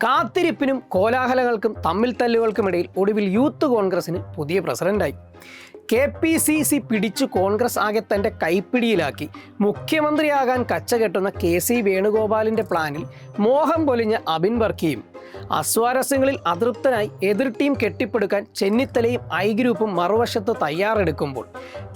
കാത്തിരിപ്പിനും കോലാഹലങ്ങൾക്കും തമ്മിൽ തല്ലുകൾക്കുമിടയിൽ ഒടുവിൽ യൂത്ത് കോൺഗ്രസിന് പുതിയ പ്രസിഡന്റായി. KPCC പിടിച്ചു കോൺഗ്രസ് ആകെ തൻ്റെ കൈപ്പിടിയിലാക്കി മുഖ്യമന്ത്രിയാകാൻ കച്ചകെട്ടുന്ന KC വേണുഗോപാലിൻ്റെ പ്ലാനിൽ മോഹം പൊലിഞ്ഞ അബിൻ വർക്കിയും അസ്വാരസ്യങ്ങളിൽ അതൃപ്തനായി എതിർ ടീം കെട്ടിപ്പടുക്കാൻ ചെന്നിത്തലയും ഐ ഗ്രൂപ്പും മറുവശത്ത് തയ്യാറെടുക്കുമ്പോൾ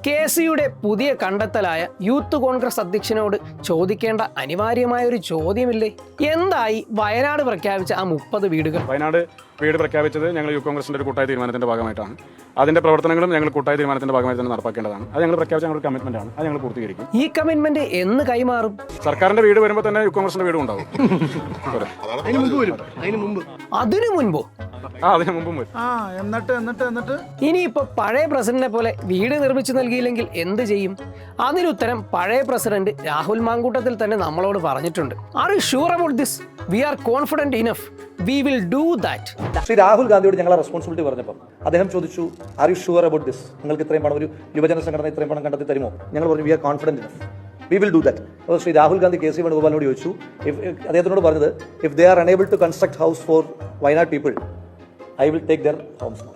KCയുടെ പുതിയ കണ്ടെത്തലായ യൂത്ത് കോൺഗ്രസ് അധ്യക്ഷനോട് ചോദിക്കേണ്ട അനിവാര്യമായ ഒരു ചോദ്യമില്ലേ? എന്തായി വയനാട് പ്രഖ്യാപിച്ച ആ 30 വീടുകൾ? വയനാട് വീട് പ്രഖ്യാപിച്ചത് ഞങ്ങൾ യൂത്ത് കോൺഗ്രസിന്റെ ഒരു കൂട്ടായ തീരുമാനത്തിന്റെ ഭാഗമായിട്ടാണ്. അതിന്റെ പ്രവർത്തനങ്ങളും ഞങ്ങൾ കൂട്ടായ തീരുമാനത്തിന്റെ ഭാഗമായി തന്നെ നടപ്പാക്കേണ്ടതാണ്. അത് ഞങ്ങൾ പ്രഖ്യാപിച്ച ഞങ്ങളുടെ കമ്മിറ്റ്മെന്റ് ആണ്. അത് ഞങ്ങൾ പൂർത്തീകരിക്കും. ഈ കമ്മിറ്റ്മെന്റ് എന്ന് കൈമാറും? സർക്കാരിന്റെ വീട് വരുമ്പോൾ തന്നെ യൂത്ത് കോൺഗ്രസിന്റെ വീടും ഉണ്ടാവും. അതിനു മുൻപോ? അതിന് മുമ്പും വരും. എന്നിട്ട് ഇനിയിപ്പോ പഴയ പ്രസിഡന്റിനെ പോലെ വീട് നിർമ്മിച്ചു നൽകിയില്ലെങ്കിൽ എന്ത് ചെയ്യും? അതിനുത്തരം പഴയ പ്രസിഡന്റ് രാഹുൽ മാങ്കൂട്ടത്തിൽ തന്നെ നമ്മളോട് പറഞ്ഞിട്ടുണ്ട്. Are you sure about this? We are confident enough. We will do that. Shri Rahul ഗാന്ധിയോട് ഞങ്ങൾ റെസ്പോൺസിബിലിറ്റി പറഞ്ഞപ്പോൾ അദ്ദേഹം ചോദിച്ചു, are you sure about this? നിങ്ങൾക്ക് ഇത്രയും പണം, ഒരു യുവജന സംഘടന ഇത്രയും പണം കണ്ടെത്തി തരുമോ? ഞങ്ങൾ പറഞ്ഞു, we are confident enough, we will do that. അപ്പോൾ ശ്രീ രാഹുൽ ഗാന്ധി KC വേണുഗോപാലിനോട് ചോദിച്ചു, അദ്ദേഹത്തിനോട് പറഞ്ഞത്, if they are unable to construct house for Wayanad people, I will take their homes.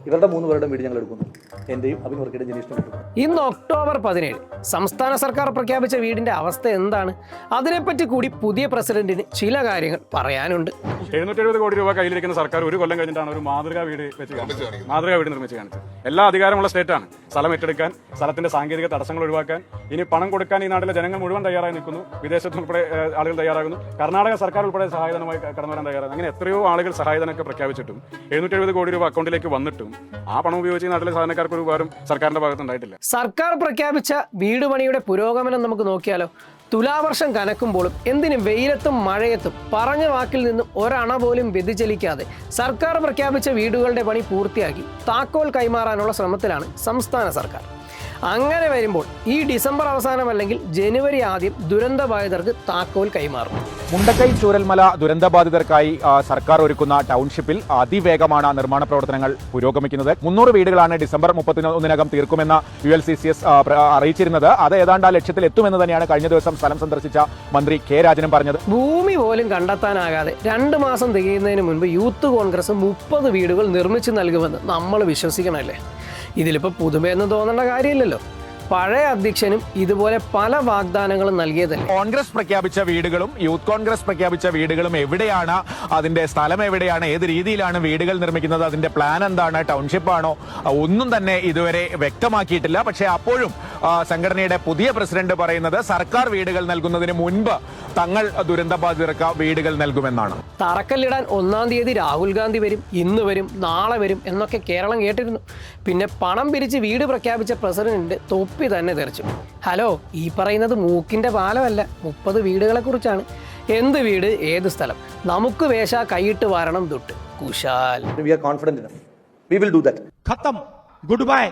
ഇവരുടെ 3 പേരുടെ വീട് ഞങ്ങൾ എടുക്കുന്നു, എന്റെയും അബിൻ വർക്കിയുടെയും ജനീഷിനും. ഇന്ന് ഒക്ടോബർ 17 സംസ്ഥാന സർക്കാർ പ്രഖ്യാപിച്ച വീടിന്റെ അവസ്ഥ എന്താണ്? അതിനെപ്പറ്റി കൂടി പുതിയ പ്രസിഡന്റിന് ചില കാര്യങ്ങൾ പറയാനുണ്ട്. 770 കോടി രൂപ കയ്യിലിരിക്കുന്ന സർക്കാർ ഒരു കൊല്ലം കഴിഞ്ഞിട്ടാണ് ഒരു മാതൃകാ വീട് നിർമ്മിച്ച് കാണിച്ചത്. എല്ലാ അധികാരമുള്ള സ്റ്റേറ്റാണ്. സ്ഥലം ഏറ്റെടുക്കാൻ, സ്ഥലത്തിന്റെ സാങ്കേതിക തടസ്സങ്ങൾ ഒഴിവാക്കാൻ, ഇനി പണം കൊടുക്കാൻ ഈ നാട്ടിലെ ജനങ്ങൾ മുഴുവൻ തയ്യാറായി നിൽക്കുന്നു. വിദേശത്ത് ഉൾപ്പെടെ ആളുകൾ തയ്യാറാകുന്നു. കർണാടക സർക്കാർ ഉൾപ്പെടെ സഹായധനമായി കടന്നു വരാൻ തയ്യാറാകുന്നു. അങ്ങനെ എത്രയോ ആളുകൾ സഹായധനമൊക്കെ പ്രഖ്യാപിച്ചിട്ടും 770 കോടി രൂപ അക്കൗണ്ടിലേക്ക് വന്നിട്ടും ആ പണം ഉപയോഗിച്ച് നാട്ടിലെ സാധാരണക്കാർക്ക് ഒരു ഉപകാരം സർക്കാരിന്റെ ഭാഗത്തുണ്ടായിട്ടില്ല. സർക്കാർ പ്രഖ്യാപിച്ച വീട് പണിയുടെ പുരോഗമനം നമുക്ക് നോക്കിയാലോ? തുലാവർഷം കനക്കുമ്പോഴും എന്തിനും വെയിലത്തും മഴയത്തും പറഞ്ഞ വാക്കിൽ നിന്നും ഒരണ പോലും വ്യതിചലിക്കാതെ സർക്കാർ പ്രഖ്യാപിച്ച വീടുകളുടെ പണി പൂർത്തിയാക്കി താക്കോൽ കൈമാറാനുള്ള ശ്രമത്തിലാണ് സംസ്ഥാന സർക്കാർ. അങ്ങനെ വരുമ്പോൾ ഈ ഡിസംബർ അവസാനം അല്ലെങ്കിൽ ജനുവരി ആദ്യം ദുരന്തബാധിതർക്ക് താക്കോൽ കൈമാറും. മുണ്ടക്കൈ ചൂരൽമല ദുരന്തബാധിതർക്കായി സർക്കാർ ഒരുക്കുന്ന ടൗൺഷിപ്പിൽ അതിവേഗമാണ് നിർമ്മാണ പ്രവർത്തനങ്ങൾ പുരോഗമിക്കുന്നത്. 300 വീടുകളാണ് ഡിസംബർ 31 തീർക്കുമെന്ന് ULCCS അറിയിച്ചിരുന്നത്. അത് ഏതാണ്ട് ആ ലക്ഷ്യത്തിൽ എത്തുമെന്ന് തന്നെയാണ് കഴിഞ്ഞ ദിവസം സ്ഥലം സന്ദർശിച്ച മന്ത്രി K രാജനും പറഞ്ഞത്. ഭൂമി പോലും കണ്ടെത്താനാകാതെ 2 മാസം തികയുന്നതിന് മുൻപ് യൂത്ത് കോൺഗ്രസ് 30 വീടുകൾ നിർമ്മിച്ചു നൽകുമെന്ന് നമ്മൾ വിശ്വസിക്കണമല്ലേ? ഇതിലിപ്പോൾ പുതുമയെന്ന് തോന്നേണ്ട കാര്യമില്ലല്ലോ. പഴയ അധ്യക്ഷനും ഇതുപോലെ പല വാഗ്ദാനങ്ങളും നൽകിയതല്ലേ. കോൺഗ്രസ് പ്രഖ്യാപിച്ച വീടുകളും യൂത്ത് കോൺഗ്രസ് പ്രഖ്യാപിച്ച വീടുകളും എവിടെയാണ്, അതിന്റെ സ്ഥലം എവിടെയാണ്, ഏത് രീതിയിലാണ് വീടുകൾ നിർമ്മിക്കുന്നത്, അതിന്റെ പ്ലാൻ എന്താണ്, ടൗൺഷിപ്പ് ആണോ, ഒന്നും തന്നെ ഇതുവരെ വ്യക്തമാക്കിയിട്ടില്ല. പക്ഷേ അപ്പോഴും സംഘടനയുടെ പുതിയ പ്രസിഡന്റ് പറയുന്നത് സർക്കാർ വീടുകൾ നൽകുന്നതിന് മുൻപ് തങ്ങൾ ദുരന്തബാധിതർക്ക് വീടുകൾ നൽകുമെന്നാണ്. തറക്കല്ലിടാൻ 1-ാം തീയതി രാഹുൽ ഗാന്ധി വരും, ഇന്ന് വരും, നാളെ വരും എന്നൊക്കെ കേരളം കേട്ടിരുന്നു. പിന്നെ പണം പിരിച്ച് വീട് പ്രഖ്യാപിച്ച പ്രസിഡന്റ് തൊപ്പി തന്നെ തെറിച്ചു. ഹലോ, ഈ പറയുന്നത് മൂക്കിന്റെ പാലമല്ല, 30 വീടുകളെ കുറിച്ചാണ്. എന്ത് വീട്, ഏത് സ്ഥലം, നമുക്ക് വേശ കൈയിട്ട് വാരണം തൊട്ട് കുശാൽ. We are confident enough. We will do that. खत्म, गुड बाय.